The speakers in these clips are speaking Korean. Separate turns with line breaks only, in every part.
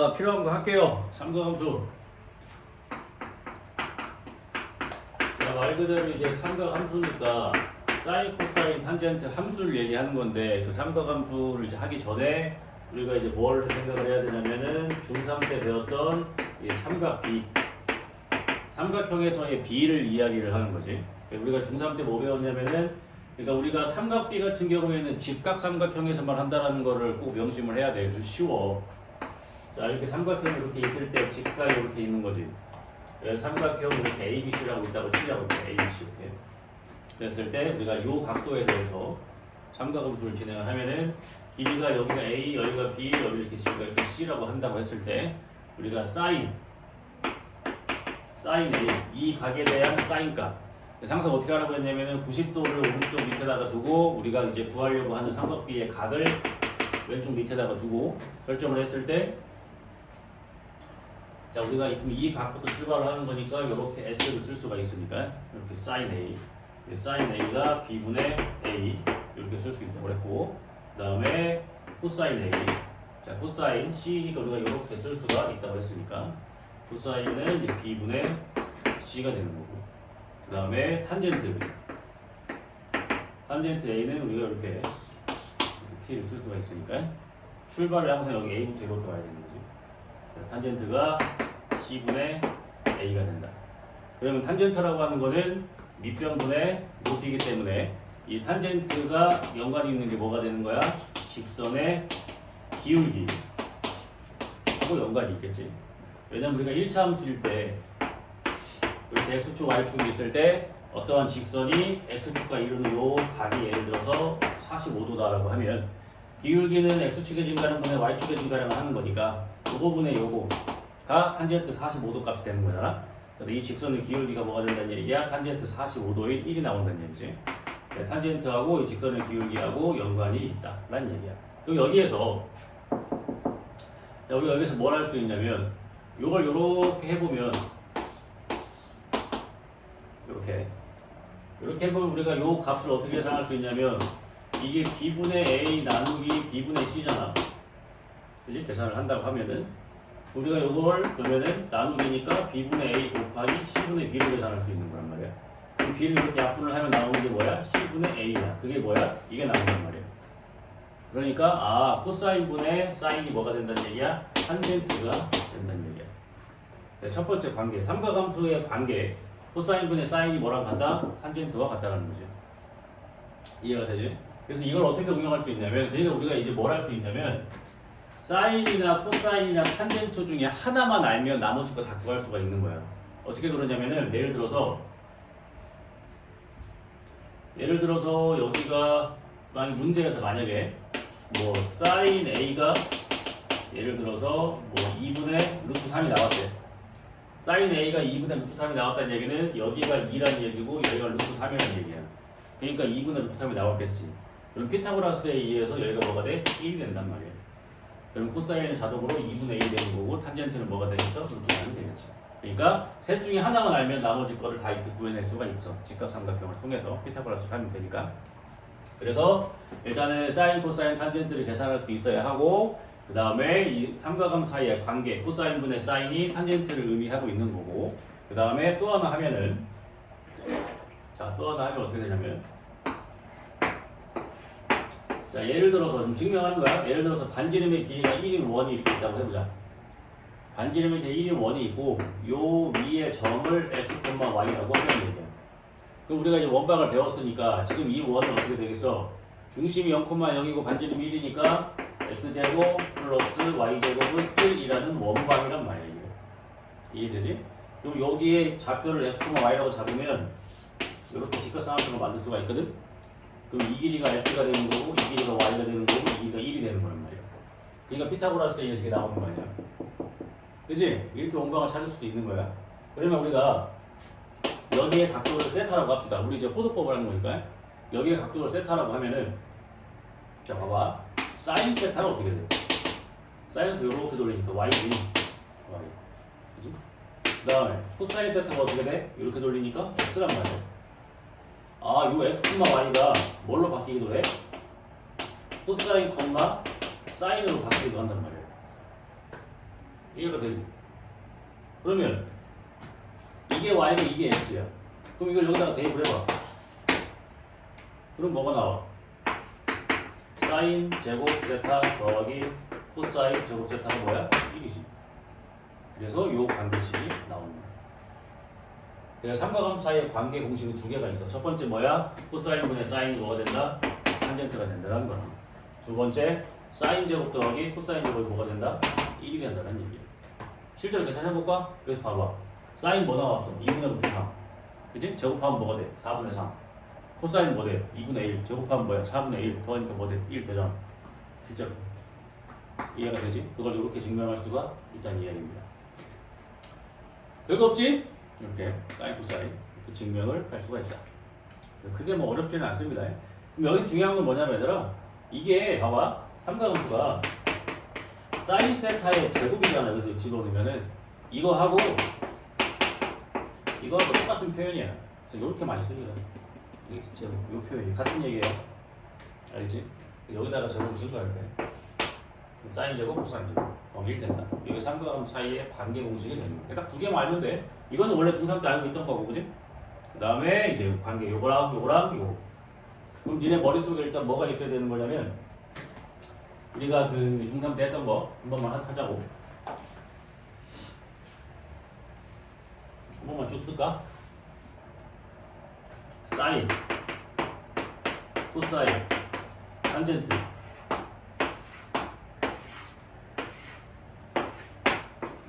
자, 필요한 거 할게요. 삼각함수. 자, 말 그대로 이제 삼각함수니까 사인, 코사인, 탄젠트 함수를 얘기하는 건데 그 삼각함수를 이제 하기 전에 우리가 이제 뭘 생각을 해야 되냐면은 중3 때 배웠던 이 삼각비, 삼각형에서의 비를 이야기를 하는 거지. 우리가 중3 때 뭐 배웠냐면은 그러니까 우리가 삼각비 같은 경우에는 직각 삼각형에서만 한다는 거를 꼭 명심을 해야 돼. 그래서 쉬워. 자, 이렇게 삼각형이 이렇게 있을 때 직각이 이렇게 있는 거지. 삼각형 이렇게 ABC라고 있다고 치자고 ABC 이렇게. 그랬을 때 우리가 이 각도에 대해서 삼각함수를 진행을 하면은 길이가 여기가 A, 여기가 B, 여기 이렇게 C가 이렇게 C라고 한다고 했을 때 우리가 사인 A, 이 각에 대한 사인값. 그래서 항상 어떻게 하라고 했냐면은 90도를 오른쪽 밑에다가 두고 우리가 이제 구하려고 하는 삼각비의 각을 왼쪽 밑에다가 두고 설정을 했을 때 자, 우리가 이 각부터 출발을 하는 거니까 이렇게 S를 쓸 수가 있으니까 이렇게 sin A, sin A가 B분의 A 이렇게 쓸 수 있다고 그랬고 그 다음에 코사인 A, 자 코사인 C니까 우리가 이렇게 쓸 수가 있다고 했으니까 코사인은 이제 B분의 C가 되는 거고 그 다음에 탄젠트 A는 우리가 이렇게 T를 쓸 수가 있으니까 출발을 항상 여기 A부터 이렇게 와야 되는 거지. 탄젠트가 C분의 A가 된다. 그러면 탄젠트라고 하는 거는 밑변분의 루트이기 때문에 이 탄젠트가 연관이 있는 게 뭐가 되는 거야? 직선의 기울기 하고 연관이 있겠지. 왜냐면 우리가 1차 함수일 때 이렇게 X축, Y축이 있을 때 어떠한 직선이 X축과 이루는 요 각이 예를 들어서 45도다라고 하면 기울기는 X축의 증가는 분의 Y축의 증가량을 하는 거니까 요거 분의 요거가 탄젠트 45도 값이 되는 거잖아. 그래서 이 직선의 기울기가 뭐가 된다는 얘기야? 탄젠트 45도인 1이 나온다는 얘기지. 탄젠트하고 이 직선의 기울기하고 연관이 있다라는 얘기야. 그럼 여기에서 자, 우리가 여기서 뭘 할 수 있냐면 요걸 요렇게 해보면 이렇게 해보면 우리가 요 값을 어떻게 계산할 수 있냐면 이게 B분의 A 나누기 B분의 C잖아. 그지? 계산을 한다고 하면은 우리가 요걸 그러면은 나누기니까 B분의 A 곱하기 C분의 B로 계산할 수 있는 거란 말이야. 그럼 B를 이렇게 약분을 하면 나오는 게 뭐야? C분의 A야. 그게 뭐야? 이게 나온단 말이야. 그러니까 코사인분의 사인이 뭐가 된다는 얘기야? 탄젠트가 된다는 얘기야. 네, 첫 번째 관계, 삼각함수의 관계. 코사인분의 사인이 뭐랑 같다? 탄젠트와 같다는 거죠. 이해가 되지? 그래서 이걸 어떻게 응용할 수 있냐면 그러니까 우리가 이제 뭘 할 수 있냐면 사인이나 코사인이나 탄젠트 중에 하나만 알면 나머지 거 다 구할 수가 있는 거야. 어떻게 그러냐면은 예를 들어서 여기가 문제에서 만약에 뭐 사인 A가 예를 들어서 뭐 2분의 루트 3이 나왔대. 사인 A가 2분의 루트 3이 나왔다는 얘기는 여기가 2라는 얘기고 여기가 루트 3이라는 얘기야. 그러니까 2분의 루트 3이 나왔겠지. 그럼 피타고라스에 의해서 여기가 뭐가 돼? 1이 된단 말이야. 그럼 코사인은 자동으로 2분의 1이 되는 거고 탄젠트는 뭐가 되겠어? 루트 3이 되겠지. 그러니까 셋 중에 하나만 알면 나머지 거를 다 이렇게 구해낼 수가 있어. 직각삼각형을 통해서 피타고라스를 하면 되니까. 그래서 일단은 사인, 코사인, 탄젠트를 계산할 수 있어야 하고 그 다음에 이 삼각함 사이의 관계, 코사인분의 사인이 탄젠트를 의미하고 있는 거고 그 다음에 또 하나 하면은 또 하나 하면 어떻게 되냐면 자, 예를 들어서 좀 증명하는 거야. 예를 들어서 반지름의 길이가 1인 1이 이렇게 있다고 해보자. 반지름의 길이 1인 1이 있고 요 위에 점을 x, y라고 하는 얘기야. 그럼 우리가 이제 원방을 배웠으니까 지금 이 원은 어떻게 되겠어? 중심이 0,0이고 반지름이 1이니까 x제곱 플러스 y제곱은 1이라는 원방이란 말이야. 이해되지? 그럼 여기에 좌표를 x, y라고 잡으면 이렇게 직각삼각형을 만들 수가 있거든? 그럼 이 길이가 x가 되는 거고 이 길이가 y가 되는 거고 이 길이가 1이 되는 거란 말이야. 그러니까 피타고라스에 의해서 이게 나오는 거 아니야. 그치? 이렇게 원방을 찾을 수도 있는 거야. 그러면 우리가 여기에 각도를 세타라고 합시다. 우리 이제 호도법을 하는 거니까 여기에 각도를 세타라고 하면은 자 봐봐. 사인 세타는 어떻게 돼? 사인에서 이렇게 돌리니까 y지. y. 그치? 그 다음에 코사인 세타가 어떻게 돼? 이렇게 돌리니까 x란 말이야. 요 x, y가 뭘로 바뀌기도 해? 코사인, 사인으로 바뀌기도 한단 말이야. 이해가 되지? 그러면 이게 y고 이게 x야. 그럼 이걸 여기다가 대입을 해봐. 그럼 뭐가 나와? 사인 제곱 세타 더하기 코사인 제곱 세타가 뭐야? 1이지. 그래서 요 관계식이 나오는 거야. 그래서 삼각함수 사이에 관계 공식이 두 개가 있어. 첫 번째 뭐야? 코사인분의 사인이 뭐가 된다? 탄젠트가 된다는 거야. 두 번째 사인 제곱 더하기 코사인 제곱이 뭐가 된다? 1이 된다는 얘기야. 실제로 계산해볼까? 그래서 봐봐. 사인 뭐 나왔어? 2분의 루트 3. 그치? 제곱하면 뭐가 돼? 4분의 3. 코사인 뭐 돼? 2분의 1. 제곱하면 뭐야? 4분의 1. 더하니까 뭐 돼? 1 되잖아. 실제로. 이해가 되지? 그걸 이렇게 증명할 수가 있다는 이야기입니다. 별거 없지? 이렇게 사인 코사인 이렇게 증명을 할 수가 있다. 크게 뭐 어렵지는 않습니다. 그럼 여기 중요한 건 뭐냐면 얘들아, 이게 봐봐, 삼각함수가 사인 세타의 제곱이잖아. 그래서 집어넣으면은 이거하고 똑같은 표현이야. 그래서 이렇게 많이 씁니다. 이게 제곱, 요 표현이 같은 얘기예요. 알겠지? 여기다가 제곱을 쓴 거야 이렇게. 사인 제곱, 코사인 제곱. 1 된다. 여기 삼각함수 사이에 관계 공식이 되는 거야. 딱 두 개만 알면 돼. 이거는 원래 중3 때 알고 있던 거고, 그지? 그 다음에 이제 관계 요거랑 요거. 그럼 니네 머릿속에 일단 뭐가 있어야 되는 거냐면, 우리가 그 중3 때 했던 거 한 번만 하자고. 한 번만 쭉 쓸까? 사인, 코사인, 탄젠트,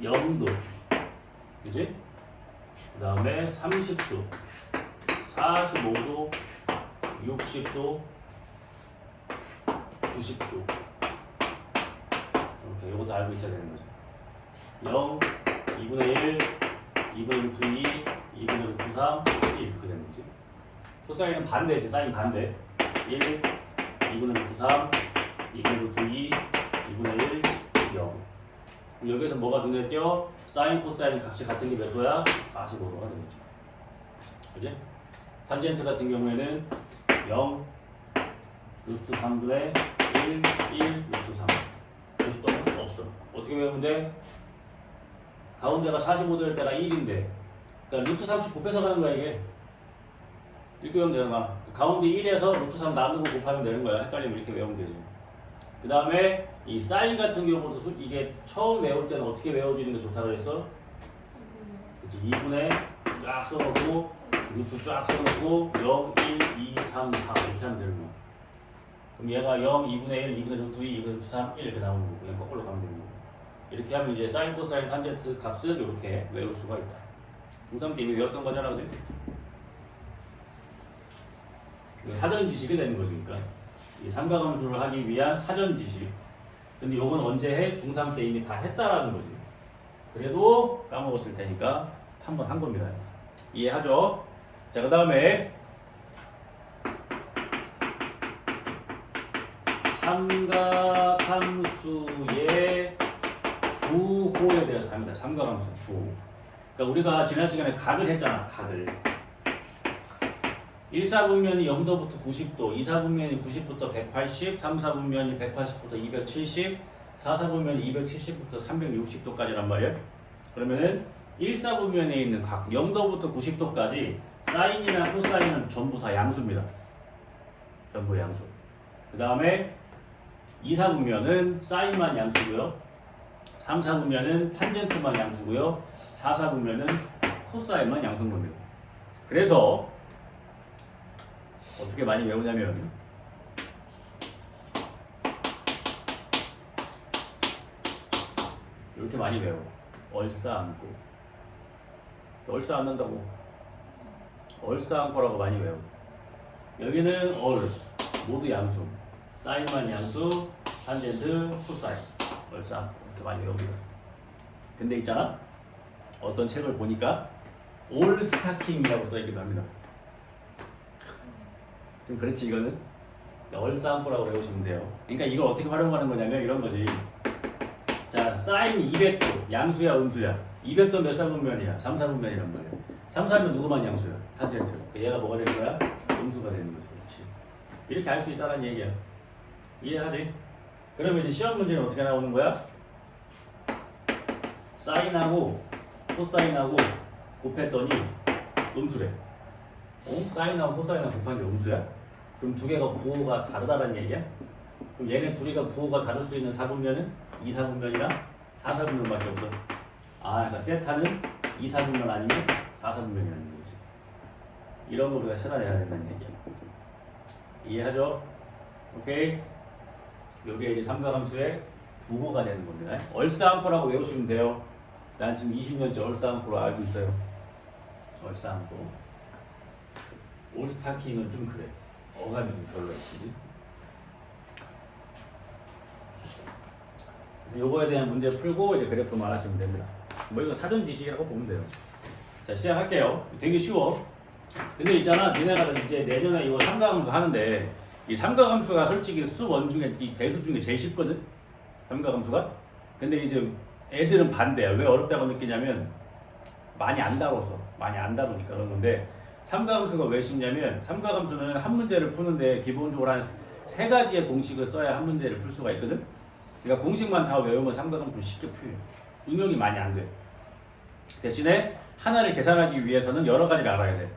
영도, 그지? 그 다음에 30도, 45도, 60도, 90도. 이렇게 이것도 알고 있어야 되는 거죠. 0, 2분의 1, 2분의 루트 2, 2분의 루트 3, 1 이렇게 되는 거지. 코사인은 반대지, 사인 반대. 1, 2분의 루트 3, 2분의 루트 2, 2분의 1, 0. 여기서 뭐가 눈에 띄어? 사인 코사인 값이 같은 게 몇 도야? 45도가 되겠죠. 그지? 탄젠트 같은 경우에는 0, 루트 3분의 1, 1, 루트 3. 90도는 없어. 어떻게 외우면 돼? 가운데가 45도일 때가 1인데, 그러니까 루트 30 곱해서 가는 거야 이게. 이렇게 외우면 되잖아. 가운데 1에서 루트 3 나누고 곱하면 되는 거야. 헷갈리면 이렇게 외우면 되지. 그 다음에 이 사인 같은 경우도 이게 처음 외울 때는 어떻게 외워주는 게 좋다고 그랬어? 그치? 2분의 쫙 써놓고 루트 쫙 써놓고 0, 1, 2, 3, 4 이렇게 하면 되는 거야. 그럼 얘가 0, 2분의 1, 2분의 루트 2, 2분의 루트 3, 1 이렇게 나오는 거고 그냥 거꾸로 가면 되는 거고. 이렇게 하면 이제 사인, 코사인, 탄젠트 값을 이렇게 외울 수가 있다. 중3 때 이미 외웠던 거잖아, 그지? 사전 지식이 되는 거지, 그러니까. 이 삼각함수를 하기 위한 사전 지식. 근데 요건 언제 해? 중3 때 이미 다 했다라는 거지. 그래도 까먹었을 테니까 한 번 한 겁니다. 이해하죠? 자, 그 다음에 삼각함수의 구호에 대해서 합니다. 삼각함수 구호. 그러니까 우리가 지난 시간에 각을 했잖아. 각을. 1사분면이 0도부터 90도, 2사분면이 90부터 180, 3사분면이 180부터 270, 4사분면이 270부터 360도까지란 말이에요. 그러면은 1사분면에 있는 각 0도부터 90도까지 사인이나 코사인은 전부 다 양수입니다. 전부 양수. 그 다음에 2사분면은 사인만 양수고요. 3사분면은 탄젠트만 양수고요. 4사분면은 코사인만 양수인 겁니다. 그래서 어떻게 많이 외우냐면 이렇게 많이 외워. 얼싸안고. 얼싸안는다고. 얼싸안고라고 많이 외워. 여기는 얼 모두 양수. 사인만 양수, 탄젠트, 코사인. 얼싸안고 이렇게 많이 외웁니다. 근데 있잖아. 어떤 책을 보니까 올 스타킹이라고 써있기도 합니다. 그렇지 이거는 얼싸안고라고 외우시면 돼요. 그러니까 이걸 어떻게 활용하는 거냐면 이런 거지. 자, 사인 200도 양수야 음수야. 200도 몇 사분면이야? 3사분면이란 말이야. 3사면 누구만 양수야? 탄젠트. 얘가 뭐가 되는 거야? 음수가 되는 거지. 그렇지. 이렇게 알 수 있다는 얘기야. 이해하지? 그러면 이제 시험 문제는 어떻게 나오는 거야? 사인하고 코사인하고 곱했더니 음수래. 사인하고 코사인하고 곱한 게 음수야? 그럼 두 개가 부호가 다르다는 얘기야? 그럼 얘네 둘이가 부호가 다를 수 있는 4분면은 2사분면이랑 4사분면밖에 없어. 그러니까 세타는 2사분면 아니면 4사분면이라는 거지. 이런 거 우리가 찾아내야 된다는 얘기야. 이해하죠? 오케이? 여기에 이제 삼각함수의 부호가 되는 겁니다. 얼싸안고라고 외우시면 돼요. 난 지금 20년째 얼싸안고로 알고 있어요. 얼싸안고. 올스타킹은 좀 그래. 어감이 좀 별로야. 그치? 그래서 요거에 대한 문제 풀고 이제 그래프만 하시면 됩니다. 뭐 이거 사전 지식이라고 보면 돼요. 자, 시작할게요. 되게 쉬워. 근데 있잖아, 니네가 이제 내년에 이거 삼각함수 하는데 이 삼각함수가 솔직히 수원 중에 이 대수 중에 제일 쉽거든. 삼각함수가. 근데 이제 애들은 반대야. 왜 어렵다고 느끼냐면 많이 안 다뤄서, 많이 안 다루니까 그런 건데. 삼각함수가 왜 쉽냐면 삼각함수는 한 문제를 푸는데 기본적으로 한 3가지의 공식을 써야 한 문제를 풀 수가 있거든. 그러니까 공식만 다 외우면 삼각함수 쉽게 풀려. 응용이 많이 안 돼. 대신에 하나를 계산하기 위해서는 여러 가지를 알아야 돼.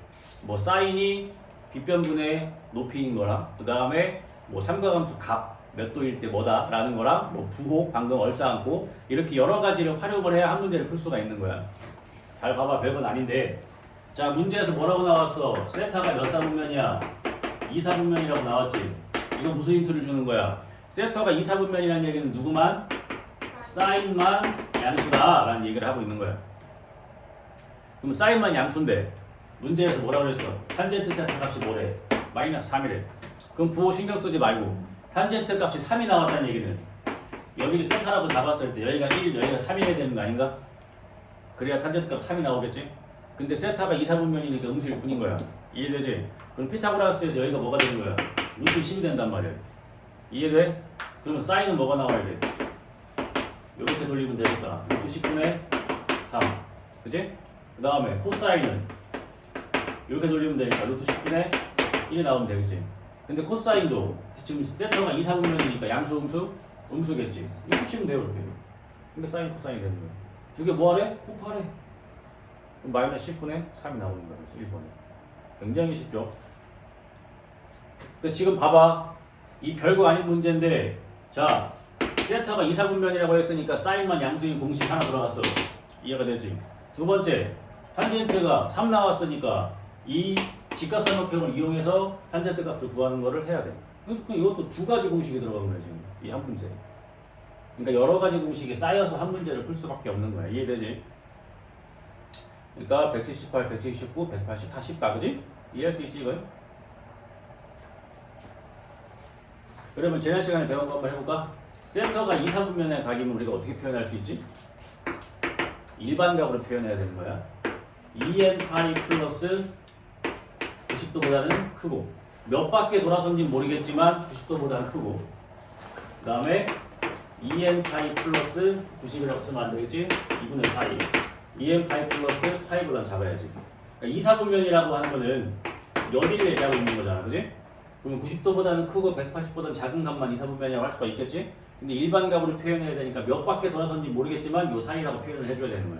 뭐 사인이 빗변분의 높이인 거랑 그 다음에 뭐 삼각함수 값 몇 도일 때 뭐다 라는 거랑 뭐 부호 방금 얼싸안고 이렇게 여러 가지를 활용을 해야 한 문제를 풀 수가 있는 거야. 잘 봐봐, 별건 아닌데. 자, 문제에서 뭐라고 나왔어? 세타가 몇 사분면이야? 2사분면이라고 나왔지. 이거 무슨 힌트를 주는 거야? 세타가 2사분면이라는 얘기는 누구만? 사인만 양수다 라는 얘기를 하고 있는 거야. 그럼 사인만 양수인데 문제에서 뭐라고 그랬어? 탄젠트 세타 값이 뭐래? 마이너스 3이래. 그럼 부호 신경 쓰지 말고 탄젠트 값이 3이 나왔다는 얘기는 여기를 세타라고 잡았을 때 여기가 1, 여기가 3이어야 되는 거 아닌가? 그래야 탄젠트 값 3이 나오겠지? 근데 세타가 2사분면이니까 음수일 뿐인 거야. 이해되지? 그럼 피타고라스에서 여기가 뭐가 되는 거야? 루트 10이 된단 말이야. 이해돼? 그러면 사인은 뭐가 나와야 돼? 이렇게 돌리면 되겠다. 루트 10분의 3. 그치? 그 다음에 코사인은 이렇게 돌리면 되니까 루트 10분의 1이 나오면 되겠지. 근데 코사인도 지금 세타가 2사분면이니까 양수, 음수겠지. 이거 붙이면 돼요, 이렇게. 근데 사인, 코사인이 되는 거야. 두 개 뭐하래? 곱하래. 그럼 마이너스 10분의 3이 나오는 거야. 그래서 1번에. 굉장히 쉽죠? 근데 지금 봐봐. 이 별거 아닌 문제인데, 자, 세타가 2사분면이라고 했으니까 사인만 양수인 공식 하나 들어갔어. 이해가 되지? 두 번째, 탄젠트가 3 나왔으니까 이 직각삼각형을 이용해서 탄젠트 값을 구하는 거를 해야 돼. 그러니까 이것도 2가지 공식이 들어간 거야, 지금. 이 한 문제. 그러니까 여러 가지 공식이 쌓여서 한 문제를 풀 수밖에 없는 거야. 이해되지? 그러니까 178, 179, 180 다 쉽다, 그지? 이해할 수 있지, 이건? 그러면 지난 시간에 배운 거 한번 해볼까? 센터가 2사분면의 각이면 우리가 어떻게 표현할 수 있지? 일반각으로 표현해야 되는 거야. 2n파이 플러스 90도보다는 크고, 몇 바퀴 돌아선지 모르겠지만 90도보다는 크고, 그 다음에 2n파이 플러스 90이라고 쓰면 안 되겠지? 2분의 파이. 2n파이 플러스 파이보다 잡아야지. 그러니까 2사분면이라고 하는 거는 여기를 얘기하고 있는 거잖아, 그지? 그러면 90도보다는 크고 180보다는 작은 값만 2사분면이라고 할 수가 있겠지? 근데 일반값으로 표현해야 되니까 몇 바퀴 돌아선지 모르겠지만 요 사이라고 표현을 해줘야 되는 거야.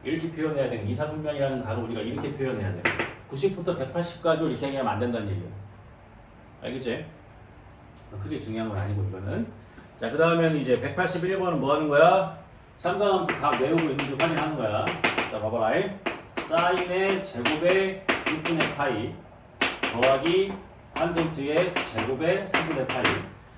이렇게 표현해야 되는 2사분면이라는 값을 우리가 이렇게 표현해야 돼. 90부터 180까지 이렇게 얘기하면 안 된다는 얘기야. 알겠지? 크게 중요한 건 아니고 이거는. 자, 그 다음에 이제 181번은 뭐 하는 거야? 삼각함수 값 외우고 있는지 확인하는 거야. 자, 봐봐라. 사인의 제곱의 6분의 파이 더하기 탄젠트의 제곱의 3분의 파이.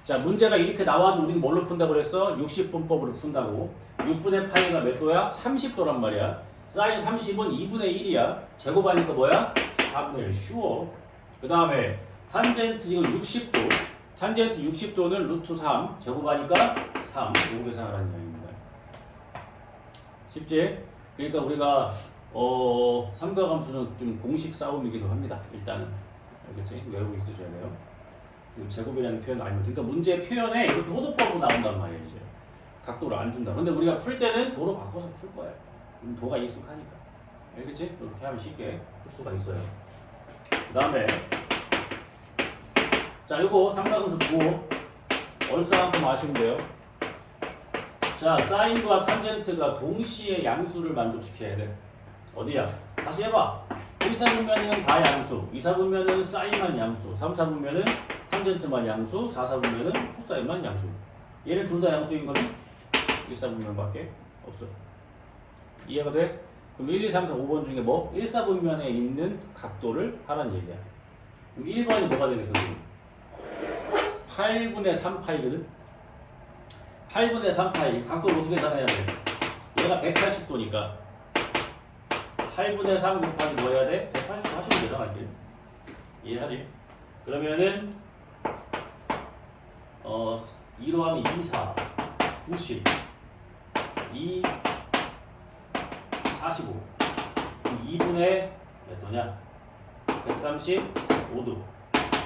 자, 문제가 이렇게 나와도 우리는 뭘로 푼다고 그랬어? 60분법으로 푼다고. 6분의 파이가 몇 도야? 30도란 말이야. 사인 30은 2분의 1이야. 제곱하니까 뭐야? 4분의 1. 쉬워. 그 다음에 탄젠트 이거 60도. 탄젠트 60도는 루트 3. 제곱하니까 3. 요거 계산하라는 이야기입니다. 쉽지? 그러니까 우리가 삼각함수는 좀 공식 싸움이기도 합니다. 일단은. 알겠지? 외우고 있으셔야 돼요. 제곱이라는 표현 알면. 그러니까 문제 표현에 이렇게 호도법으로 나온단 말이야, 이제. 각도를 안 준다. 근데 우리가 풀 때는 도로 바꿔서 풀 거야. 도가 익숙하니까. 알겠지? 이렇게 하면 쉽게 풀 수가 있어요. 그 다음에 자, 요거 삼각함수 부호 얼싸 한번 아시면 돼요. 자, 사인과 탄젠트가 동시에 양수를 만족시켜야 돼. 어디야? 다시 해봐. 1, 4분면은 다 양수, 2, 4분면은 사인만 양수, 3, 4분면은 탄젠트만 양수, 4, 4분면은 코사인만 양수. 얘는 둘 다 양수인 거는 1, 4분면밖에 없어. 이해가 돼? 그럼 1, 2, 3, 4, 5번 중에 뭐? 1, 4분면에 있는 각도를 하라는 얘기야. 그럼 1번이 뭐가 되겠어? 8분의 3파이거든? 8분의 3파이. 각도를 어떻게 계산해야 돼? 얘가 180도니까 8분의 3 곱하기 뭐 해야 돼? 180도 하시면 계산할게. 이해하지? 그러면은 2로 하면 2, 4, 90, 2, 45. 2분의 몇 도냐? 135도.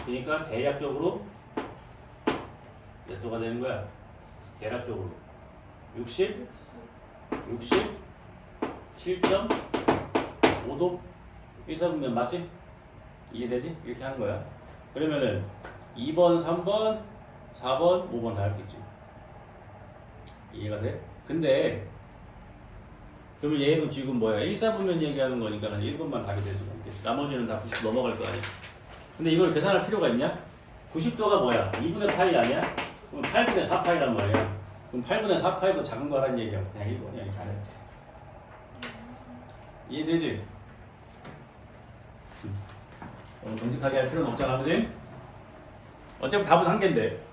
그러니까 대략적으로 몇 도가 되는 거야? 대략적으로 67.5도. 1, 4분면 맞지? 이해되지? 이렇게 하는 거야. 그러면은 2번, 3번, 4번, 5번 다 할 수 있지. 이해가 돼? 근데 그러면 얘는 지금 뭐야? 1, 4분면 얘기하는 거니까 1번만 답이 될 수가 있겠지. 나머지는 다 90 넘어갈 거 아니야. 근데 이걸 계산할 필요가 있냐? 90도가 뭐야? 2분의 파이 아니야? 그럼 8분의 4파이란 말이야. 그럼 8분의 4파이도 작은 거라는 얘기야. 그냥 1번이야. 이렇게 안 해도 돼. 이해되지? 오늘 정직하게 할 필요는 없잖아, 그지? 어차피 답은 한 개인데.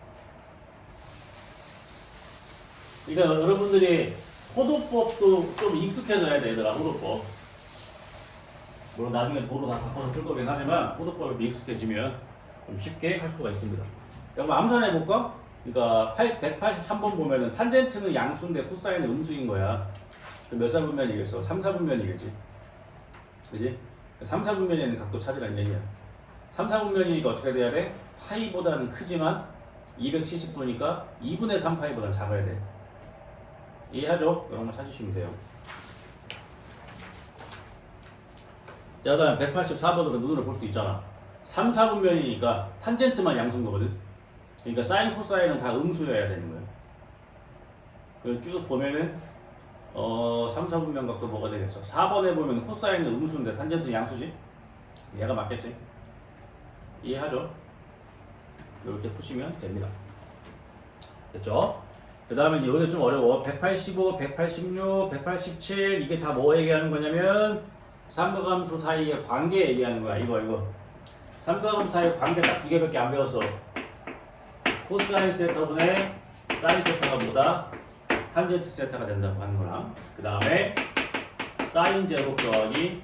그러니까 여러분들이 호도법도 좀 익숙해져야 돼, 얘들아. 호도법. 물론 나중에 도로 다 바꿔서 풀 거긴 하지만 호도법에 익숙해지면 좀 쉽게 할 수가 있습니다. 그럼 암산해볼까? 그러니까 183번 보면은 탄젠트는 양수인데 코사인은 음수인 거야. 몇 사분면이겠어? 3, 4분면이겠지. 그지? 3, 4분면에는 각도 찾으라는 얘기야. 3, 4분면이니까 어떻게 돼야 돼? 파이보다는 크지만 270도니까 2분의 3파이보다는 작아야 돼. 이해하죠? 이런 거 찾으시면 돼요. 자, 다음 184번으로 눈으로 볼 수 있잖아. 3, 4분면이니까 탄젠트만 양수인 거거든. 그러니까 사인, 코사인은 다 음수여야 되는 거예요. 그리고 쭉 보면은 3, 4분면 각도 뭐가 되겠어? 4번에 보면 코사인은 음수인데 탄젠트는 양수지? 얘가 맞겠지? 이해하죠? 이렇게 푸시면 됩니다. 됐죠? 그 다음에 이제 여기가 좀 어려워. 185, 186, 187 이게 다 뭐 얘기하는 거냐면 삼각함수 사이의 관계 얘기하는 거야. 이거 삼각함수 사이의 관계 딱 두 개밖에 안 배웠어. 코사인 세타분의 사인 세타가 뭐다? 탄젠트 세타가 된다고 하는 거랑 그 다음에 사인 제곱 더하기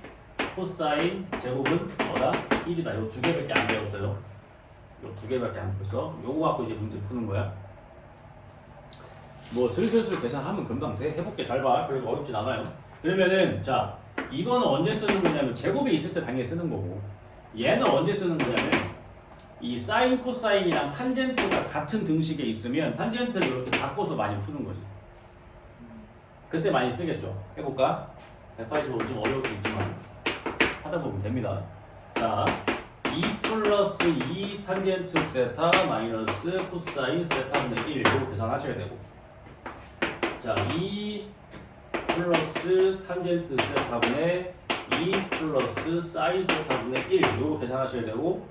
코사인 제곱은 뭐다? 1이다. 요 두 개밖에 안 배웠어요. 요 두 개밖에 안 배웠어. 요거 갖고 이제 문제 푸는 거야. 뭐 슬슬 계산하면 금방 돼. 해볼게. 잘 봐. 별로 어렵진 않아요. 그러면은 자 이거는 언제 쓰는 거냐면 제곱이 있을 때 당연히 쓰는 거고 얘는 언제 쓰는 거냐면 이 사인 코사인이랑 탄젠트가 같은 등식에 있으면 탄젠트를 이렇게 바꿔서 많이 푸는 거지. 그때 많이 쓰겠죠. 해볼까? 185 좀 어려울 수 있지만 하다 보면 됩니다. 자 2 플러스 2 탄젠트 세타 마이너스 코사인 세타분의 1 이거 계산하셔야 되고 자 2 플러스 탄젠트 세타분의 2 플러스 사인 세타분의 1 이거 계산하셔야 되고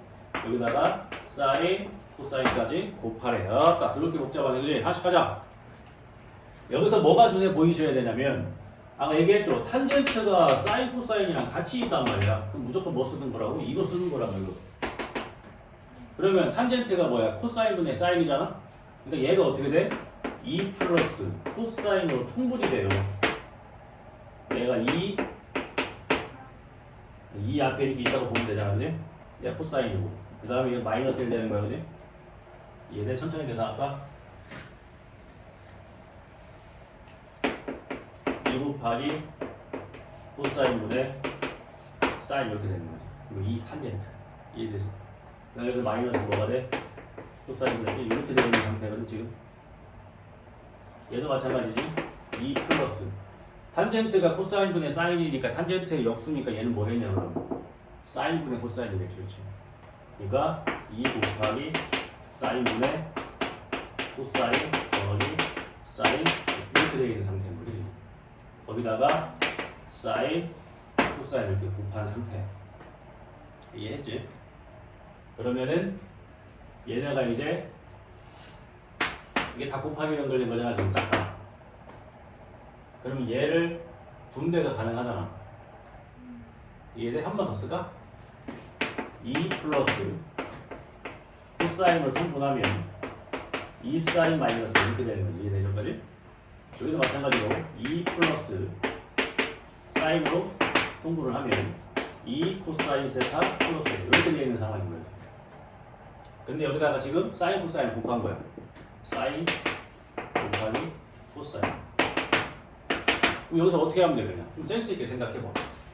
여기다가 사인 코사인까지 곱하래요. 딱 그렇게 복잡하네. 그지? 하나씩 하자. 여기서 뭐가 눈에 보이셔야 되냐면 아까 얘기했죠. 탄젠트가 사인 코사인이랑 같이 있단 말이야. 그럼 무조건 뭐 쓰는 거라고? 이거 쓰는 거라고 이거. 그러면 탄젠트가 뭐야? 코사인분의 사인이잖아? 그러니까 얘가 어떻게 돼? 2 플러스 코사인으로 통분이 돼요. 얘가 2 앞에 이렇게 있다고 보면 되잖아. 그지? 얘가 코사인이고 그 다음에 이거 마이너스 1 되는 거야. 그지? 얘들 천천히 계산할까? 2 곱하기 코사인분의 사인 이렇게 되는 거지. 그리고 2 탄젠트. 이해되지? 여기서 마이너스 뭐가 돼? 코사인분의 1 이렇게 되는 상태거든 지금. 얘도 마찬가지지. 2 플러스 탄젠트가 코사인분의 사인이니까 탄젠트의 역수니까 얘는 뭐 했냐면 사인분의 코사인이겠지. 그렇지? 그러니까 2 곱하기 사인분의 코사인 더하기 사인 이렇게 되어 있는 상태인 거지. 거기다가 사인, 코사인 이렇게 곱한 상태. 이해했지? 그러면은 얘네가 이제 이게 다 곱하기 연결된 거잖아, 지금 싹 다. 그러면 얘를 분배가 가능하잖아. 얘를 한 번 더 쓸까? 2 플러스 코사인으로 통분하면 2 사인 마이너스 이렇게 되는 거지. 이해되죠? 까지? 여기도 마찬가지로 2 플러스 사인으로 통분을 하면 2 코사인 세타 플러스 이렇게 되어 있는 상황인 거예요. 근데 여기다가 지금 사인 코사인 곱한 거야. 사인 곱하기 코사인. 그럼 여기서 어떻게 하면 돼? 그냥 좀 센스 있게 생각해봐.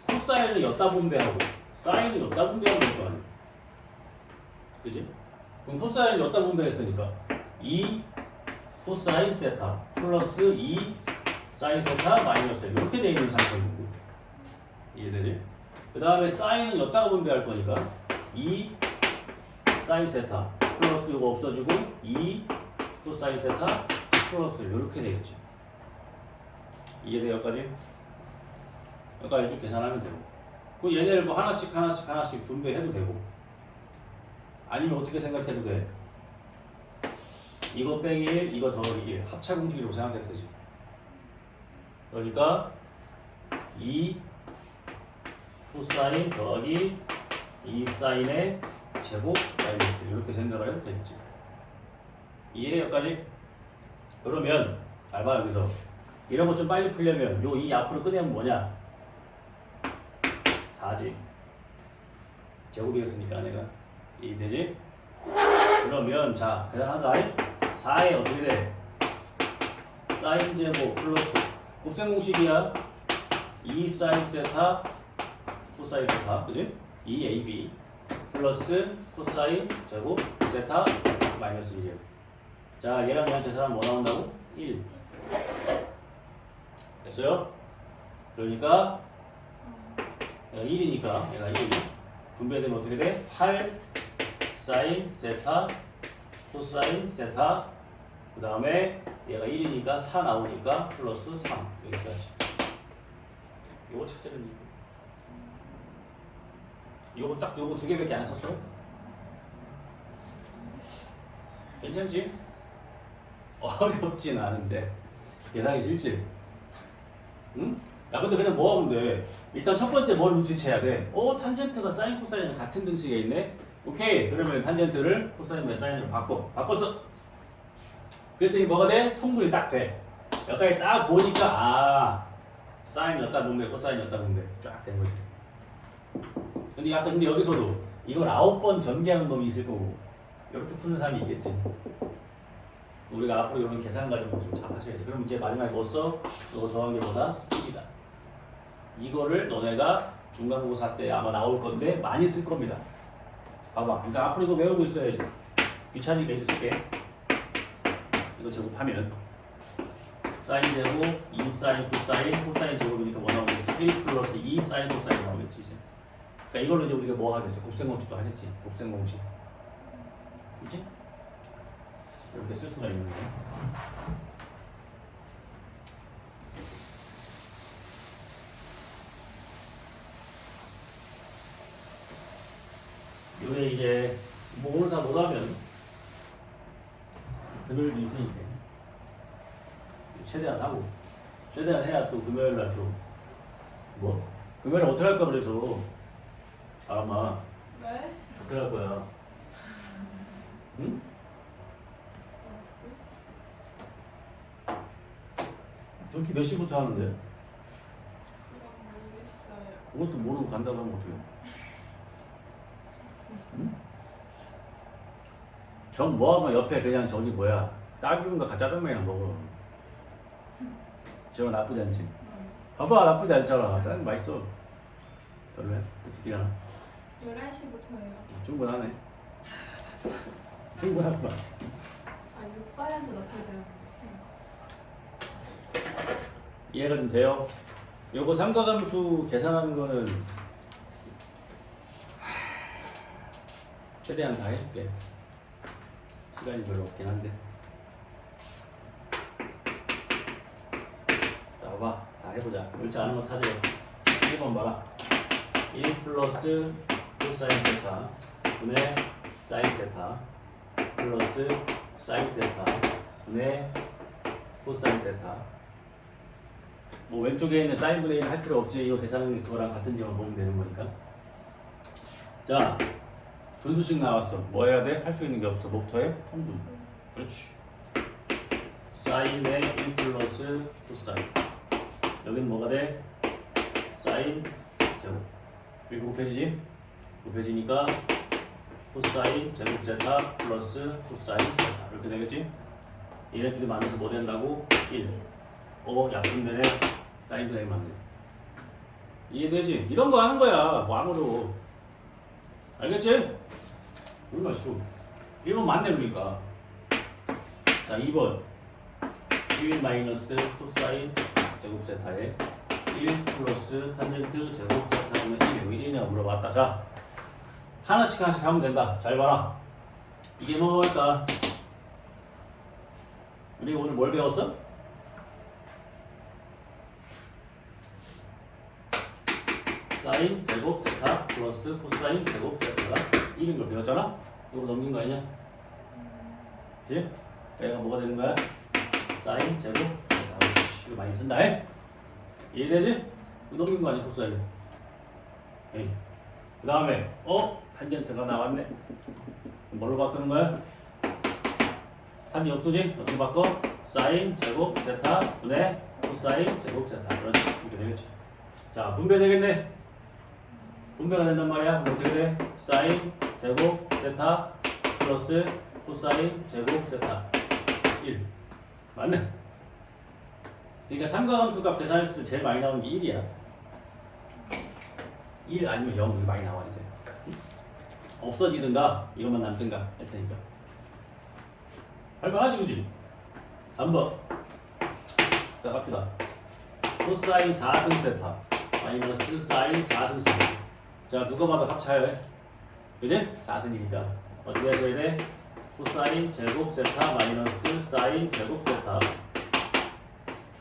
코사인을 엿다 분배하고 사인을 엿다 분배하면 될 거 아니야. 그지? 그럼 코사인을 엿다 분배했으니까 2 코사인 세타 플러스 2 사인 세타 마이너스 이렇게 되어 있는 상태인 거고. 이해되지? 그 다음에 사인은 엿다가 분배할 거니까 2 사인 세타 플러스 이거 없어지고 2 코사인 세타 플러스 이렇게 되겠지. 이해돼요? 여기까지? 여기까지 쭉 계산하면 되고. 그럼 얘네를 뭐 하나씩 분배해도 되고. 아니면 어떻게 생각해도 돼? 이거 빼기 1, 이거 더하기 1 합차 공식이라고 생각해도 되지. 그러니까 2 코사인 더하기 2 사인의 제곱 마이너스 이렇게 생각을 해도 되겠지. 이해해? 여기까지? 그러면 잘 봐. 여기서 이런 거 좀 빨리 풀려면 요 2 앞으로 꺼내면 뭐냐? 4지. 제곱이었으니까 내가. 이해되지? 그러면 자 계산하자. 4에 어떻게 돼? 사인 제곱 플러스 곱셈 공식이야. 2 사인 세타 코사인 세타, 그지? 2ab 플러스 코사인 제곱 세타 마이너스 1이야. 자 얘랑 얘한테 사람 뭐 나온다고? 1. 됐어요? 그러니까 얘가 1이니까 얘가 1 분배되면 어떻게 돼? 8 사인 세타 코사인 세타 그 다음에 얘가 1이니까 4 나오니까 플러스 3 여기까지. 요거 찾자는 요거 딱 요거 두 개밖에 안 썼어? 괜찮지? 어렵진 않은데 계산이 싫지? 응? 야 근데 그냥 뭐 하면 돼? 일단 첫 번째 뭘 눈치채야 돼? 탄젠트가 사인 코사인은 같은 등식에 있네? 오케이 그러면 탄젠트를 코사인과 사인으로 바꿨어. 그랬더니 뭐가 돼? 통분이 딱 돼. 여기까지 딱 보니까 사인 였다 분배 코사인 였다 분배 쫙 된 거지. 근데 여기서도 이걸 9번 전개하는 놈이 있을 거고 이렇게 푸는 사람이 있겠지. 우리가 앞으로 이런 계산 과정을 좀 잘 하셔야지. 그럼 이제 마지막에 뭐 써? 이거 더한 게 뭐다? 1이다. 이거를 너네가 중간고사 때 아마 나올 건데 많이 쓸 겁니다. 봐봐. 그러니까 앞으로 이거 외우고 있어야지. 귀찮으니까 이거 쓸게. 이거 제곱하면 사인 제곱 2 사인 코사인 코사인 제곱이니까 뭐 나오겠어? 1 플러스 2 사인 코사인 나오겠지 이제. 그러니까 이걸로 이제 우리가 뭐 하겠어? 곱셈 공식도 하겠지. 곱셈 공식. 그렇지? 이렇게 쓸 수가 있는 거야. 요게 이제 뭐 오늘 다 못하면 금요일도 있으니까 최대한 하고 최대한 해야 또 금요일 날 또 뭐 금요일에 어떻게 할까 그래서 아마
왜?
어떻게 할 거야? 응? 두끼 몇 시부터 하는데?
그건 모르겠어요.
그것도 모르고 간다고 하면 어떡해? 응? 전 뭐하면 옆에 그냥 저기 뭐야 딸기운가 짜장면이나 먹어. 저거 나쁘지 않지? 봐봐 나쁘지 않잖아. 짜장면 맛있어. 별로야? 어떻게 하나?
11시부터예요.
충분하네. 충분하구나.
아, 6반한테 넣혀져요.
이해가 좀 돼요? 요거 삼각함수 계산하는 거는 최대한 다 해줄게. 시간이 별로 없긴 한데. 봐봐. 다 해보자. 옳지 않은 거 찾아요. 1번 봐라. 1 플러스 코사인 세타 분의 사인 세타 플러스 사인 세타 분의 코사인 세타. 뭐 왼쪽에 있는 사인 분의 1 할 필요 없지. 이거 계산은 그거랑 같은지만 보면 되는 거니까. 자, 분수식 나왔어. 뭐 해야 돼? 할 수 있는 게 없어. 뭐부터 해? 통분. 그렇지. 사인의 1 플러스 코사인. 여기는 뭐가 돼? 사인 제곱. 이거 곱해지지? 곱해지니까 코사인 제곱 세타 플러스 코사인 세타. 이렇게 되겠지? 얘네 둘이 만나서 뭐 된다고? 1. 약분되네. 사인도 되게 맞네. 이해되지? 이런 거 하는 거야. 뭐 아무도. 알겠지? 얼마나 쉬워. 1번 맞네 그러니까. 자 2번 1 마이너스 코사인 제곱 세타에 1 플러스 탄젠트 제곱 세타는 1. 왜 1이냐고 물어봤다. 자 하나씩 하면 된다. 잘 봐라. 이게 뭐일까? 우리 오늘 뭘 배웠어? 사인 제곱 세타 플러스 코사인 제곱 세타가 1인 걸 배웠잖아? 이거 넘긴 거 아니냐? 그치? 얘가 뭐가 되는 거야? 사인 제곱 세타. 이거 많이 쓴다. 이해되지? 이거 넘긴 거 아니야? 코사인. 에이. 그 다음에 탄젠트가 나왔네. 뭘로 바꾸는 거야? 탄이 역수지? 어떻게 바꿔? 사인 제곱 세타 분의 코사인 제곱 세타. 그렇지. 이렇게 되겠지. 자 분배 되겠네. 분배가 된단 말이야. 그럼 어떻게 돼? 사인 제곱 세타 플러스 코사인 제곱 세타 1. 맞네. 그러니까 삼각함수 값 계산했을 때 제일 많이 나오는 게 1이야. 1 아니면 0 이게 많이 나와 이제. 없어지든가 이것만 남든가 할 테니까. 할만하지 그지? 3번. 자 갑시다. 코사인 4승 세타 마이너스 사인 4승 세타. 자 누가 봐도 합차해. 그지? 4승이니까 어떻게 하셔야 돼? 코사인 제곱 세타 마이너스 사인 제곱 세타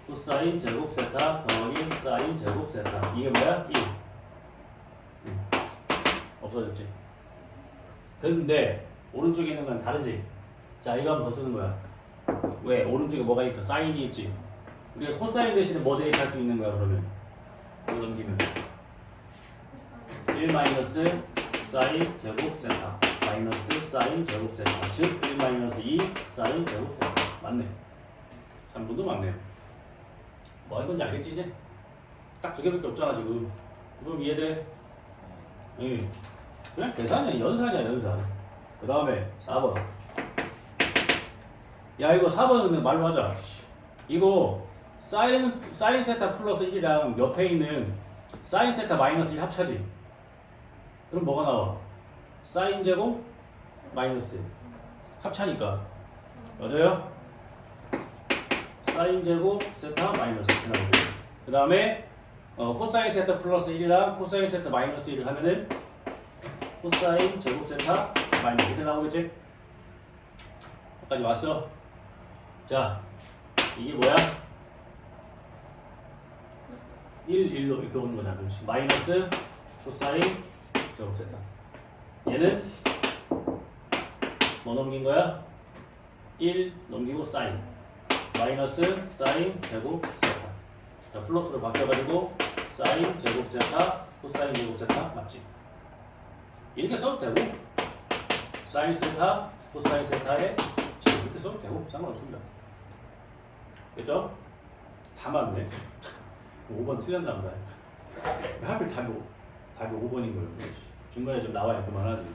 코사인 제곱 세타 더하기 사인 제곱 세타. 이게 뭐야? 1. 없어졌지. 근데 오른쪽에 있는 건 다르지. 자 이거 한번 더 쓰는 거야. 왜? 오른쪽에 뭐가 있어? 사인이 있지. 우리가 코사인 대신에 뭐 대입할 수 있는 거야 그러면? 이거 넘기면 1 마이너스 사인 제곱 세타 마이너스 사인 제곱 세타 즉 1 마이너스 2 사인 제곱 세타. 맞네. 3분도 맞네요. 뭐 할 건지 알겠지 이제? 딱 두 개밖에 없잖아 지금. 그럼 이해돼? 응. 그냥 계산이야. 연산이야 연산. 그 다음에 4번. 야 이거 4번은 말로 하자. 이거 사인 세타 플러스 1이랑 옆에 있는 사인 세타 마이너스 1 합차지. 그럼 뭐가 나와? 사인 제곱 마이너스 1 합차니까. 맞아요? 사인 제곱 세타 마이너스 1 나오고. 그 다음에 코사인 세타 플러스 1이랑 코사인 세타 마이너스 1을 하면은 코사인 제곱 세타 마이너스 1이 나오겠지? 여기까지 왔어. 자 이게 뭐야? 1, 1로 이렇게 오는 거잖아. 그렇지. 마이너스 코사인 제곱 세타. 얘는 뭐 넘긴 거야? 1 넘기고 사인 마이너스 사인 제곱 세타. 자 플러스로 바뀌어가지고 사인 제곱 세타 코사인 제곱 세타 맞지? 이렇게 써도 되고 사인 세타 코사인 세타에 이렇게 써도 되고 상관없습니다. 됐죠? 다 맞네. 5번 틀렸나 보다. 왜 하필 답이 5번인 거예요? 중간에 좀 나와야 그만하지.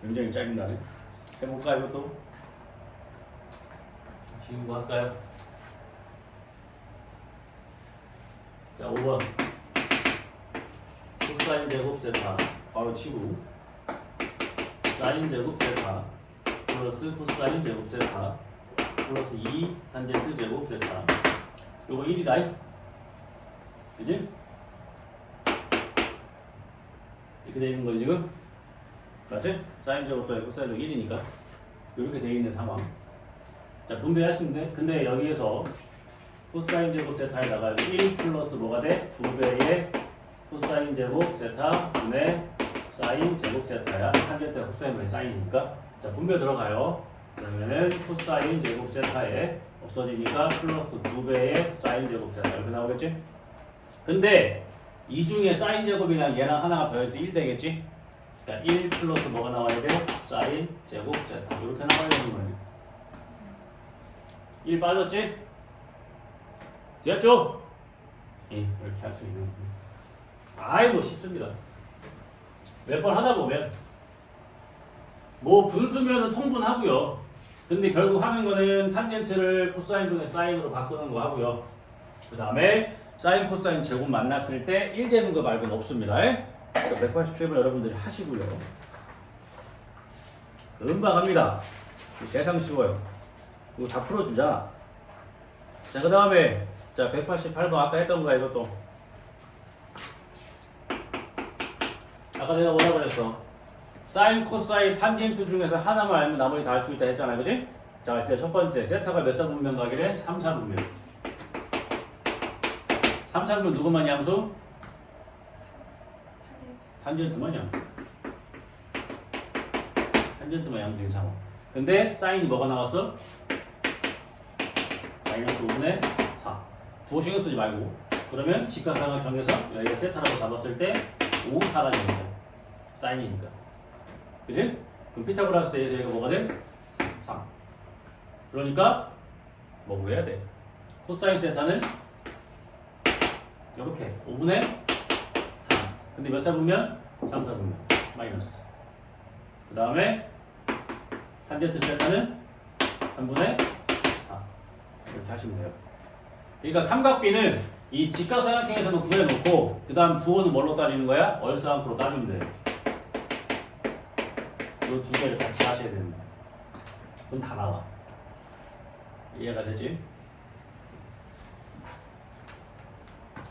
굉장히 짜증나네. 해볼까 이것도? 쉬운 거 할까요? 자 5번 코사인 제곱 세타 바로 치고 사인 제곱 세타 플러스 코사인 제곱 세타 플러스 2 탄젠트 제곱 세타. 요거 1이다. 그지? 이렇게 돼 있는 거지 지금? 맞지? 사인 제곱 더하기 코사인 제곱 1이니까 이렇게 돼 있는 상황. 자 분배하시면 돼. 근데 여기에서 코사인 제곱 세타에다가 1 플러스 뭐가 돼? 2배의 코사인 제곱 세타 분의 사인 제곱 세타야. 탄젠트가 코사인분의 사인이니까. 자, 분배 들어가요. 그러면은 코사인 제곱 세타에 없어지니까 플러스 2배의 사인 제곱 세타 이렇게 나오겠지? 근데 이 중에 사인 제곱이랑 얘랑 하나가 더해서 1 되겠지? 그러니까 1 플러스 뭐가 나와야 돼? 사인 제곱 세타 이렇게 나와야 되는 거예요. 1 빠졌지? 됐죠? 예, 이렇게 할 수 있는 거예요. 아이고 쉽습니다. 몇 번 하다 보면 뭐 분수면은 통분하고요. 근데 결국 하는 거는 탄젠트를 코사인분의 사인으로 바꾸는 거 하고요. 그 다음에 사인 코사인 제곱 만났을 때 1 되는 거 말고는 없습니다. 187번 여러분들이 하시고요. 금방 합니다. 세상 쉬워요. 이거 다 풀어주자. 자, 그 다음에 자 188번 아까 했던 거야 이것도. 아까 내가 뭐라 그랬어? 사인, 코사인, 탄젠트 중에서 하나만 알면 나머지 다 알 수 있다 했잖아, 그지? 자, 이제 첫 번째 세타가 몇 사분면 가기래? 3, 4분면. 3, 4분면 누구만 양수? 탄젠트만 양수. 탄젠트만 양수인 상황. 근데 사인이 뭐가 나왔어? 마이너스 5분의 4. 부호 신경 쓰지 말고. 그러면 직각삼각형에서 여기가 세타라고 잡았을 때 5 사라집니다. 사인이니까. 그지? 그럼 피타고라스에서 얘가 뭐가 돼? 3. 그러니까 뭐 구해야 돼? 코사인 세타는 이렇게 5분의 3. 근데 몇 사분면? 3, 4분면. 마이너스. 그 다음에 탄젠트 세타는 3분의 4. 이렇게 하시면 돼요. 그러니까 삼각비는 이 직각삼각형에서는 구해놓고 그 다음 부호는 뭘로 따지는 거야? 얼싸안고로 따주면 돼요. 이 두 개를 같이 하셔야 됩니다. 그럼 다 나와. 이해가 되지?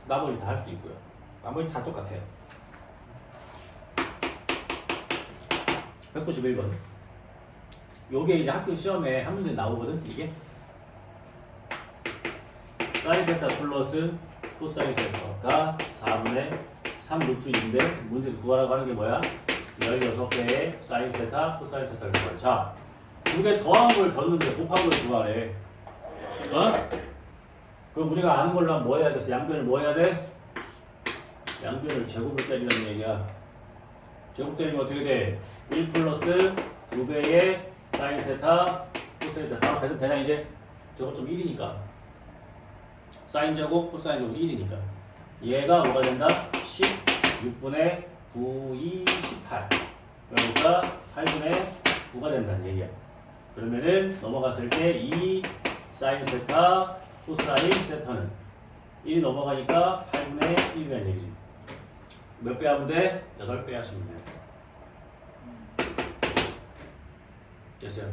나머지 다 할 수 있고요. 나머지 다 똑같아요. 191번. 요게 이제 학교 시험에 한 문제 나오거든, 이게. 사인 세타 플러스 코사인 세타가 4분의 3 루트 2인데 문제에서 구하라고 하는 게 뭐야? 16개의 사인 세타, 코사인 세타를 구하래. 자, 두 개 더한 걸 줬는데 곱한 걸 구하래. 어? 그럼 우리가 아는 걸로 하면 뭐 해야 돼? 양변을 뭐 해야 돼? 양변을 제곱을 때리라는 얘기야. 제곱 때리면 어떻게 돼? 1 플러스 2배의 사인 세타, 코사인 세타. 바로 계속 되나 이제? 저거 좀 1이니까. 사인 제곱, 코사인 제곱 1이니까. 얘가 뭐가 된다? 16분의 9, 2, 18. 그러니까 8분의 9가 된다는 얘기야. 그러면은 넘어갔을 때 2 사인 세타, 코사인 세타는 1이 넘어가니까 8분의 1이라는 얘기지. 몇 배 하면 돼? 8배 하시면 돼요. 됐어요?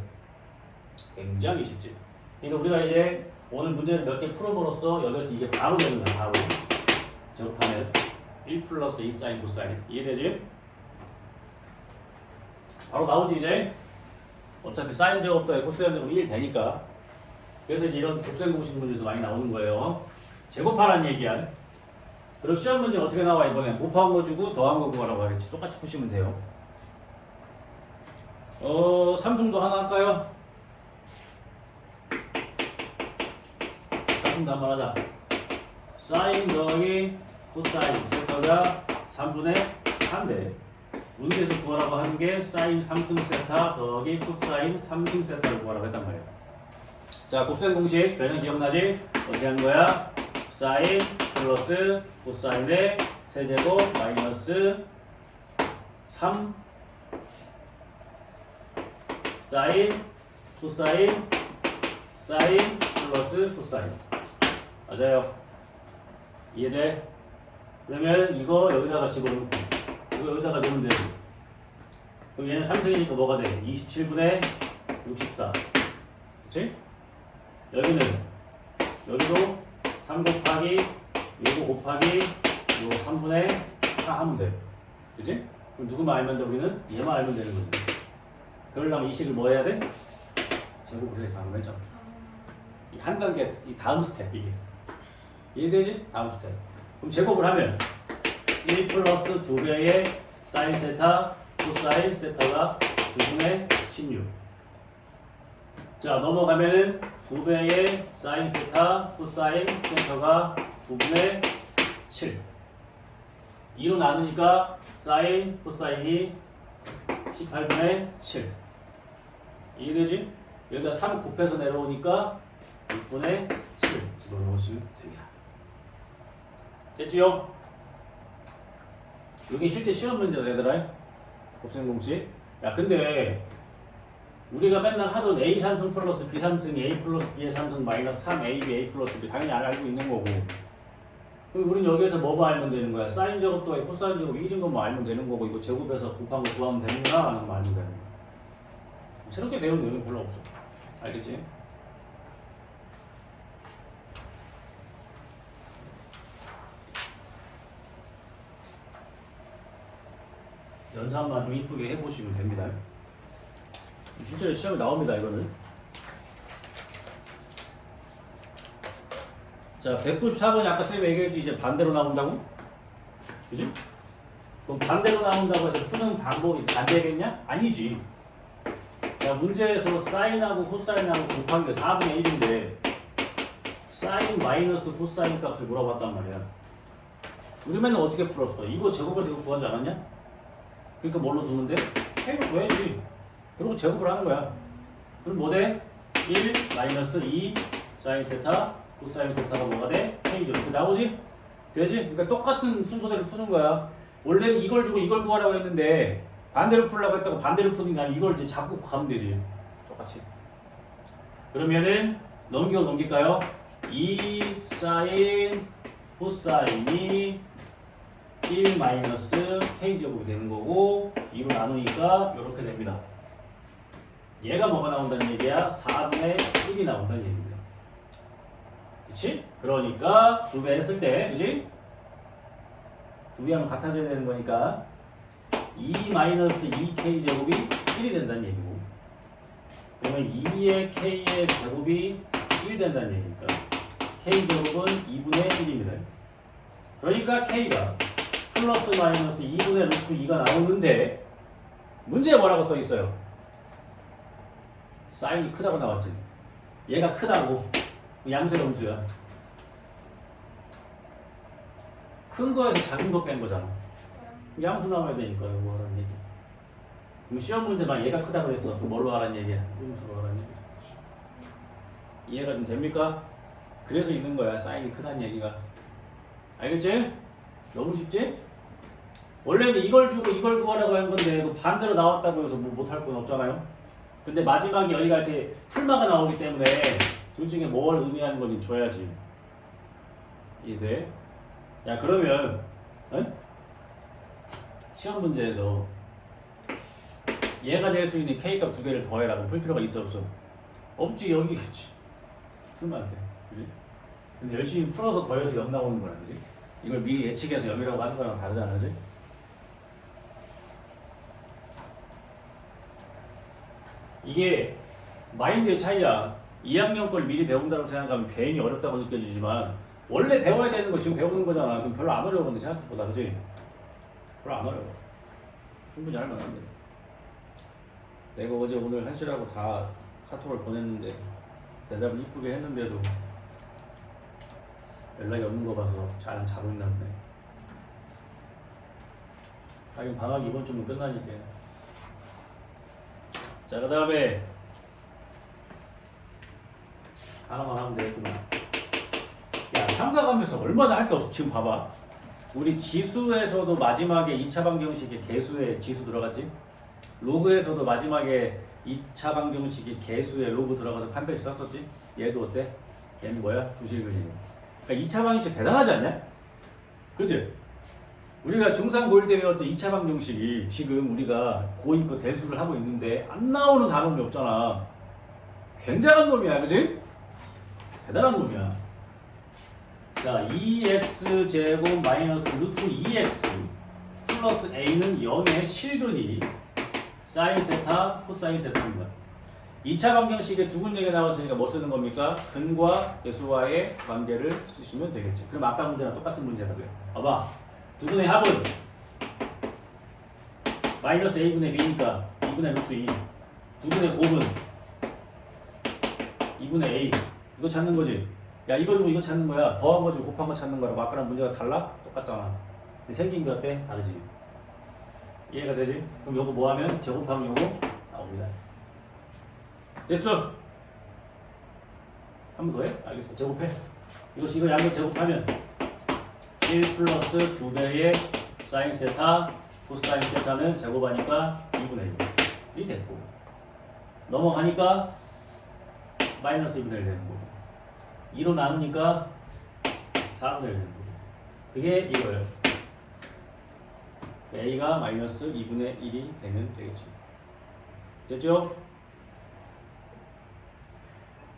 굉장히 쉽지. 그러니까 우리가 이제 오늘 문제를 몇 개 풀어버렸어. 여기서 이게 바로 되는 거야, 바로. 제곱하면 1 플러스 2 사인 코사인. 이해되지? 바로 나오지 이제. 어차피 사인 제곱도 코사인 제곱 1 되니까. 그래서 이제 이런 곱셈 공식 문제도 많이 나오는 거예요. 제곱하라는 얘기야. 그리고 시험 문제는 어떻게 나와 이번에? 곱한 거 주고 더한 거 구하라고 하겠지. 똑같이 푸시면 돼요. 삼성도 하나 할까요? 삼성도 한번 하자. 사인 더하기 코사인 세타가 3분의 3대 문제에서 구하라고 하는 게 사인 3승 세타 더하기 코사인 3승 세타를 구하라고 했단 말이야. 자, 곱셈 공식 별명 기억나지? 어떻게 하는 거야? 사인 플러스 코사인의 세제곱 마이너스 3 사인 코사인 사인 플러스 코사인. 맞아요. 이해돼? 그러면 이거 여기다가 집어넣고 이거 여기다가 넣으면 돼. 그럼 얘는 3승이니까 뭐가 돼? 27분의 64. 그치? 여기는 여기도 3 곱하기 요거 곱하기 요 3분의 4 하면 돼. 그치? 그럼 누구만 알면 돼? 우리는 얘만 알면 되는 거지. 그러려면 이 식을 뭐 해야 돼? 제곱을 해서 방금 했죠. 한 단계 이 다음 스텝 이게. 이해되지? 다음 스텝. 그럼 제곱을 하면 1 플러스 2배의 사인 세타 코사인 세타가 9분의 16. 자 넘어가면은 2배의 사인 세타 코사인 세타가 9분의 7. 2로 나누니까 사인 코사인이 18분의 7. 이해되지? 여기다 3 곱해서 내려오니까 6분의 7 집어넣으시면 됩니다. 됐지요? 여기 실제 시험 문제다 얘들아. 곱셈 공식. 야 근데 우리가 맨날 하던 A 3승 플러스 B 3승 A 플러스 B의 3승 마이너스 3AB A 플러스 B 당연히 알고 있는 거고. 그럼 우린 여기에서 뭐만 알면 되는 거야? 사인 제곱도 코사인 제곱 1인 것만 알면 되는 거고 이거 제곱해서 곱한 거 구하면 되는구나 하는 것만 알면 되는 거야. 새롭게 배우는 내용 별로 없어. 알겠지? 연산만 좀 이쁘게 해보시면 됩니다. 진짜 시험에 나옵니다 이거는. 자 194번이 아까 쌤이 얘기했지 이제 반대로 나온다고? 그지? 그럼 반대로 나온다고 해서 푸는 방법이 반대겠냐? 아니지. 야 문제에서 사인하고 코사인하고 곱한 게 4분의 1인데 사인 마이너스 코사인 값을 물어봤단 말이야. 우리 맨날 어떻게 풀었어? 이거 제곱을 이거 구하지 않았냐? 그러니까 뭘로 두면 돼? K로 구해야지. 그리고 제곱을 하는 거야. 그럼 뭐 돼? 1 마이너스 2 사인 세타 코사인 세타가 뭐가 돼? K죠. 이렇게 나오지? 되지? 그러니까 똑같은 순서대로 푸는 거야. 원래는 이걸 주고 이걸 구하라고 했는데 반대로 풀려고 했다고 반대로 푸는 게 아니라 이걸 이제 잡고 가면 되지. 똑같이. 그러면은 넘길까요? 2 사인 코사인이 1 마이너스 K제곱이 되는 거고 2로 나누니까 이렇게 됩니다. 얘가 뭐가 나온다는 얘기야? 4분의 1이 나온다는 얘기입니다. 그치? 그러니까 2배 했을 때 그치? 2배 하면 같아져야 되는 거니까 2 마이너스 2K제곱이 1이 된다는 얘기고 그러면 2의 K의 제곱이 1 된다는 얘기니까 K제곱은 2분의 1입니다. 그러니까 K가 플러스 마이너스 2분의 루트 2가 나오는데 문제에 뭐라고 써 있어요? 사인이 크다고 나왔지. 얘가 크다고. 양수의 음수야. 큰 거에서 작은 거 뺀 거잖아. 양수 나와야 되니까 이거 하라는 얘기. 그럼 시험 문제만 얘가 크다고 했어. 그럼 뭘로 하라는 얘기야? 음수로 하라는 얘기죠. 이해가 좀 됩니까? 그래서 있는 거야. 사인이 크다는 얘기가. 알겠지? 너무 쉽지? 원래는 이걸 주고 이걸 구하라고 한 건데 반대로 나왔다고 해서 뭐 못할 건 없잖아요. 근데 마지막에 여기가 이렇게 풀마가 나오기 때문에 둘 중에 뭘 의미하는 건지 줘야지. 이해돼? 야 그러면 시험 문제에서 얘가 될 수 있는 K값 2개를 더해라고 풀 필요가 있어 없어? 없지. 여기 그치. 풀면 안 돼. 그지? 근데 열심히 풀어서 더해서 0 나오는 거야. 그지? 이걸 미리 예측해서 0이라고 하는 거랑 다르잖아. 그지? 이게 마인드의 차이야. 2학년 걸 미리 배운다고 생각하면 괜히 어렵다고 느껴지지만 원래 배워야 되는 거 지금 배우는 거잖아. 그럼 별로 안 어려워. 근데 생각보다 그지? 별로 안 어려워. 충분히 할 만한데. 내가 어제 오늘 한시라고 다 카톡을 보냈는데 대답을 이쁘게 했는데도 연락이 없는 거 봐서 잘은 자고 있나 보네. 하긴 방학이 이번 주면 끝나니까. 자, 그 다음에 하나만 하면 되겠구나. 야, 삼각함에서 얼마나 할 게 없어. 지금 봐봐. 우리 지수에서도 마지막에 2차 방정식에 개수에 지수 들어갔지? 로그에서도 마지막에 2차 방정식에 개수에 로그 들어가서 판별식 썼었지? 얘도 어때? 얘는 뭐야? 주실근이고. 그러니까 2차 방정식 대단하지 않냐? 그치? 우리가 중3 고1 때 배웠던 2차 방정식이 지금 우리가 고2 거 대수를 하고 있는데 안 나오는 단원이 없잖아. 굉장한 놈이야. 그치? 대단한 놈이야. 자, 2x제곱 마이너스 루트 2x 플러스 a는 0의 실근이 사인 세타, 코사인 세타입니다. 2차 방정식에 두 군데가 나왔으니까 뭐 쓰는 겁니까? 근과 계수와의 관계를 쓰시면 되겠지. 그럼 아까 문제랑 똑같은 문제가 돼요. 봐봐. 두 분의 합은 마이너스 a분의 b니까 2분의 루트 2. 두 분의 곱은 2분의 a. 이거 찾는 거지. 야, 이거 주고 이거 찾는 거야. 더한 거 주고 곱한 거 찾는 거라고. 아까랑 문제가 달라? 똑같잖아. 근데 생긴 게 어때? 다르지. 이해가 되지? 그럼 요거 뭐 하면 제곱하면 요거 나옵니다. 됐어? 한 번 더 해? 알겠어. 제곱해. 이거 양변 제곱하면 1 플러스 2배의 사인 세타 코사인 세타는 제곱하니까 2분의 1이 됐고 넘어가니까 마이너스 2분의 1 되는 거고 2로 나누니까 4분의 1 되는 거고 그게 이거예요. a가 마이너스 2분의 1이 되면 되겠지. 됐죠?